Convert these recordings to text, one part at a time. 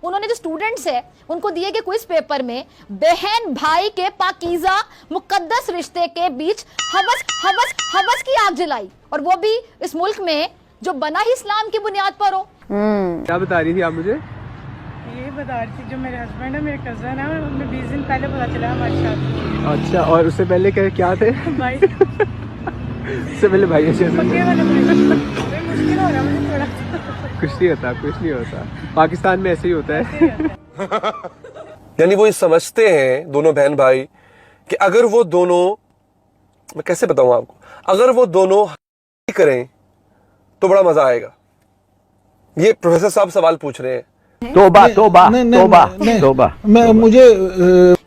انہوں نے جو اسٹوڈنٹس ہے ان کو دیے گئے کوئز پیپر میں بہن بھائی کے پاکیزہ مقدس رشتے کے بیچ حوث کی آگ جلائی، اور وہ بھی اس ملک میں جو بنا ہی اسلام کی بنیاد پر ہو۔ کیا بتا رہی تھی آپ مجھے؟ یہ بتا رہی تھی جو میرے ہسبینڈ ہے، میرے کزن ہے، ہمیں 20 دن پہلے پتا چلا ہماری شادی۔ اچھا، اور اس سے پہلے کیا تھے؟ بھائی اس سے پہلے بھائی مشکل ہو رہا مجھے تھوڑا۔ کچھ نہیں ہوتا پاکستان میں ایسے ہی ہوتا ہے۔ یعنی وہ یہ سمجھتے ہیں دونوں بہن بھائی کہ اگر وہ دونوں، میں کیسے بتاؤں آپ کو، اگر وہ دونوں کریں تو بڑا مزہ آئے گا۔ یہ پروفیسر صاحب سوال پوچھ رہے ہیں۔ توبہ مجھے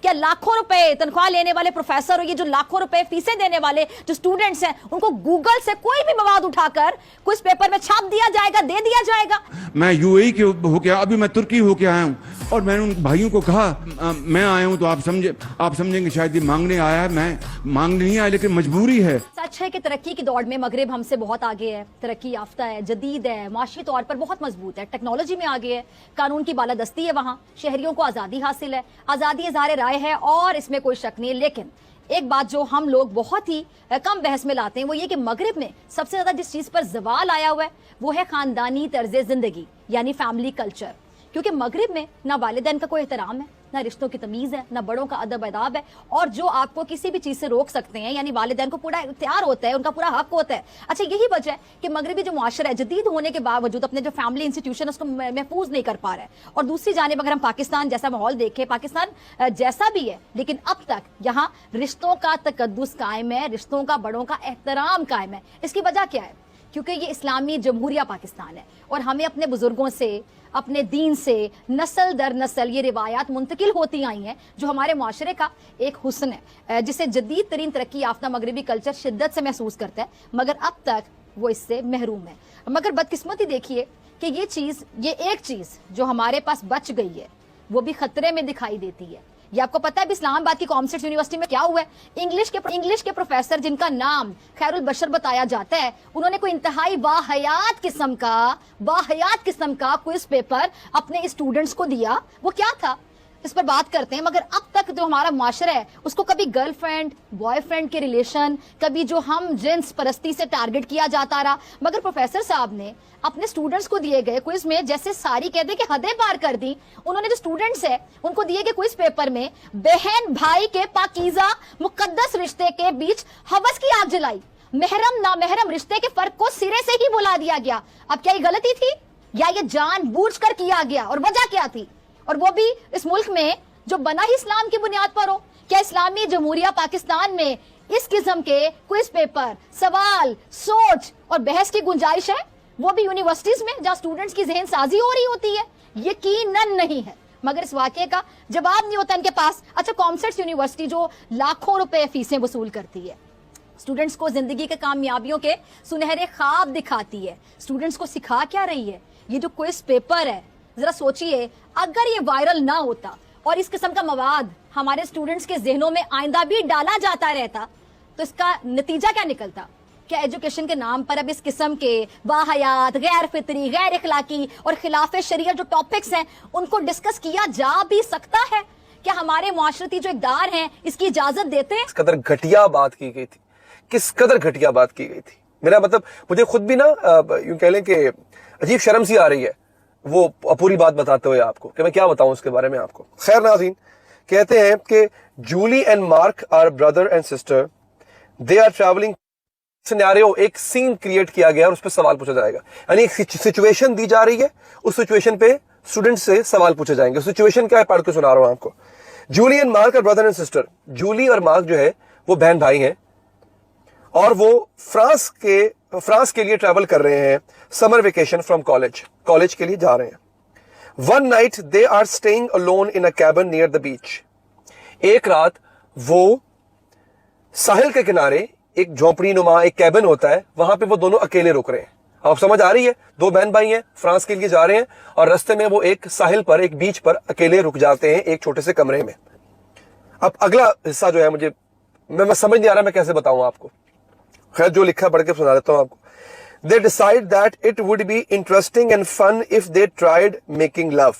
کیا لاکھوں روپے تنخواہ لینے والے پروفیسر اور یہ جو لاکھوں روپے فیسیں دینے والے جو اسٹوڈنٹس ہیں ان کو گوگل سے کوئی بھی مواد اٹھا کر کوئز پیپر میں چھاپ دیا جائے گا، دے دیا جائے گا؟ میں یو اے کے ہو کے، ابھی میں ترکی ہو کے آیا ہوں، اور میں نے ان بھائیوں کو کہا میں آیا ہوں تو آپ سمجھیں گے شاید یہ مانگنے آیا ہے، میں مانگنے نہیں آیا لیکن مجبوری ہے۔ سچ ہے کہ ترقی کی دوڑ میں مغرب ہم سے بہت آگے ہے، ترقی یافتہ ہے، جدید ہے، معاشی طور پر بہت مضبوط ہے، ٹیکنالوجی میں آگے ہے، قانون کی بالادستی ہے، وہاں شہریوں کو آزادی حاصل ہے، آزادی اظہار رائے ہے، اور اس میں کوئی شک نہیں۔ لیکن ایک بات جو ہم لوگ بہت ہی کم بحث میں لاتے ہیں وہ یہ کہ مغرب میں سب سے زیادہ جس چیز پر زوال آیا ہوا ہے وہ ہے خاندانی طرز زندگی، یعنی فیملی کلچر، کیونکہ مغرب میں نہ والدین کا کوئی احترام ہے، نہ رشتوں کی تمیز ہے، نہ بڑوں کا ادب اداب ہے، اور جو آپ کو کسی بھی چیز سے روک سکتے ہیں یعنی والدین کو پورا اختیار ہوتا ہے، ان کا پورا حق ہوتا ہے۔ اچھا، یہی وجہ ہے کہ مغربی جو معاشرہ ہے جدید ہونے کے باوجود اپنے جو فیملی انسٹیٹیوشن اس کو محفوظ نہیں کر پا رہا ہے، اور دوسری جانب اگر ہم پاکستان جیسا ماحول دیکھیں، پاکستان جیسا بھی ہے لیکن اب تک یہاں رشتوں کا تقدس قائم ہے، رشتوں کا بڑوں کا احترام قائم ہے۔ اس کی وجہ کیا ہے؟ کیونکہ یہ اسلامی جمہوریہ پاکستان ہے، اور ہمیں اپنے بزرگوں سے، اپنے دین سے نسل در نسل یہ روایات منتقل ہوتی آئی ہیں جو ہمارے معاشرے کا ایک حسن ہے، جسے جدید ترین ترقی یافتہ مغربی کلچر شدت سے محسوس کرتا ہے، مگر اب تک وہ اس سے محروم ہے۔ مگر بدقسمتی دیکھیے کہ یہ ایک چیز جو ہمارے پاس بچ گئی ہے وہ بھی خطرے میں دکھائی دیتی ہے۔ یہ آپ کو پتا ہے اب اسلام آباد کی کامسٹس یونیورسٹی میں کیا ہوا ہے؟ انگلش کے پروفیسر جن کا نام خیر البشر بتایا جاتا ہے، انہوں نے کوئی انتہائی باحیات قسم کا کوئز پیپر اپنے اسٹوڈنٹس کو دیا۔ وہ کیا تھا اس پر بات کرتے ہیں، مگر اب تک جو ہمارا معاشرہ ہے اس کو کبھی گرل فرینڈ بوائے فرینڈ کے ریلیشن، کبھی جو ہم جنس پرستی سے ٹارگٹ کیا جاتا رہا، مگر پروفیسر صاحب نے اپنے سٹوڈنٹس کو دیے گئے کوئز میں جیسے ساری کہتے کہ حدیں پار کر دی۔ انہوں نے جو سٹوڈنٹس ہے ان کو دیے گئے کوئز پیپر میں بہن بھائی کے پاکیزہ مقدس رشتے کے بیچ حوث کی آگ جلائی، محرم نامحرم رشتے کے فرق کو سرے سے ہی بلا دیا گیا۔ اب کیا یہ غلطی تھی یا یہ جان بوجھ کر کیا گیا، اور وجہ کیا تھی؟ اور وہ بھی اس ملک میں جو بنا ہی اسلام کی بنیاد پر ہو۔ کیا اسلامی جمہوریہ پاکستان میں اس قسم کے کوئز پیپر، سوال، سوچ اور بحث کی گنجائش ہے؟ وہ بھی یونیورسٹیز میں جہاں اسٹوڈنٹس کی ذہن سازی ہو رہی ہوتی ہے؟ یقیناً نہیں ہے، مگر اس واقعے کا جواب نہیں ہوتا ان کے پاس۔ اچھا، کامسٹس یونیورسٹی جو لاکھوں روپے فیسیں وصول کرتی ہے، اسٹوڈنٹس کو زندگی کے کامیابیوں کے سنہرے خواب دکھاتی ہے، اسٹوڈنٹس کو سکھا کیا رہی ہے؟ یہ جو کوئز پیپر ہے، ذرا سوچئے اگر یہ وائرل نہ ہوتا اور اس قسم کا مواد ہمارے اسٹوڈنٹس کے ذہنوں میں آئندہ بھی ڈالا جاتا رہتا تو اس کا نتیجہ کیا نکلتا؟ کیا ایجوکیشن کے نام پر اب اس قسم کے واحیات، غیر فطری، غیر اخلاقی اور خلاف شریعت جو ٹاپکس ہیں ان کو ڈسکس کیا جا بھی سکتا ہے؟ کیا ہمارے معاشرتی جو اقدار ہیں اس کی اجازت دیتے ہیں؟ کس قدر گھٹیا بات کی گئی تھی، کس قدر گھٹیا بات کی گئی تھی۔ میرا مطلب مجھے خود بھی نا یوں کہہ لیں کہ عجیب شرم سی آ رہی ہے وہ پوری بات بتاتے ہوئے آپ کو کہ میں کیا بتاؤں اس کے بارے میں آپ کو۔ خیر ناظرین، کہتے ہیں کہ Julie and Mark are brother and sister, they are travelling scenario, ایک سین کریٹ کیا گیا اور اس پہ سوال پوچھا جائے گا، یعنی ایک سچویشن دی جا رہی ہے، اس سچویشن پہ اسٹوڈنٹ سے سوال پوچھے جائیں گے۔ سچویشن کیا ہے پڑھ کے سنا رہا ہوں آپ کو۔ Julie and Mark are brother and sister, Julie اور مارک جو ہے وہ بہن بھائی ہیں، اور وہ فرانس کے لیے ٹریول کر رہے ہیں سمر ویکیشن فرام کالج کے لیے جا رہے ہیں۔ One night they are staying alone in a cabin near the beach، ایک رات وہ ساحل کے کنارے ایک جھونپڑی نما ایک کیبن ہوتا ہے، وہاں پہ وہ دونوں اکیلے رک رہے ہیں۔ آپ سمجھ آ رہی ہے، دو بہن بھائی ہیں، فرانس کے لیے جا رہے ہیں، اور رستے میں وہ ایک ساحل پر ایک بیچ پر اکیلے رک جاتے ہیں ایک چھوٹے سے کمرے میں۔ اب اگلا حصہ جو ہے مجھے میں سمجھ نہیں آ رہا میں کیسے بتاؤں آپ کو، خیر جو لکھا پڑھ کے سنا دیتا ہوں آپ کو۔ They decide that it would be interesting and fun if they tried making love۔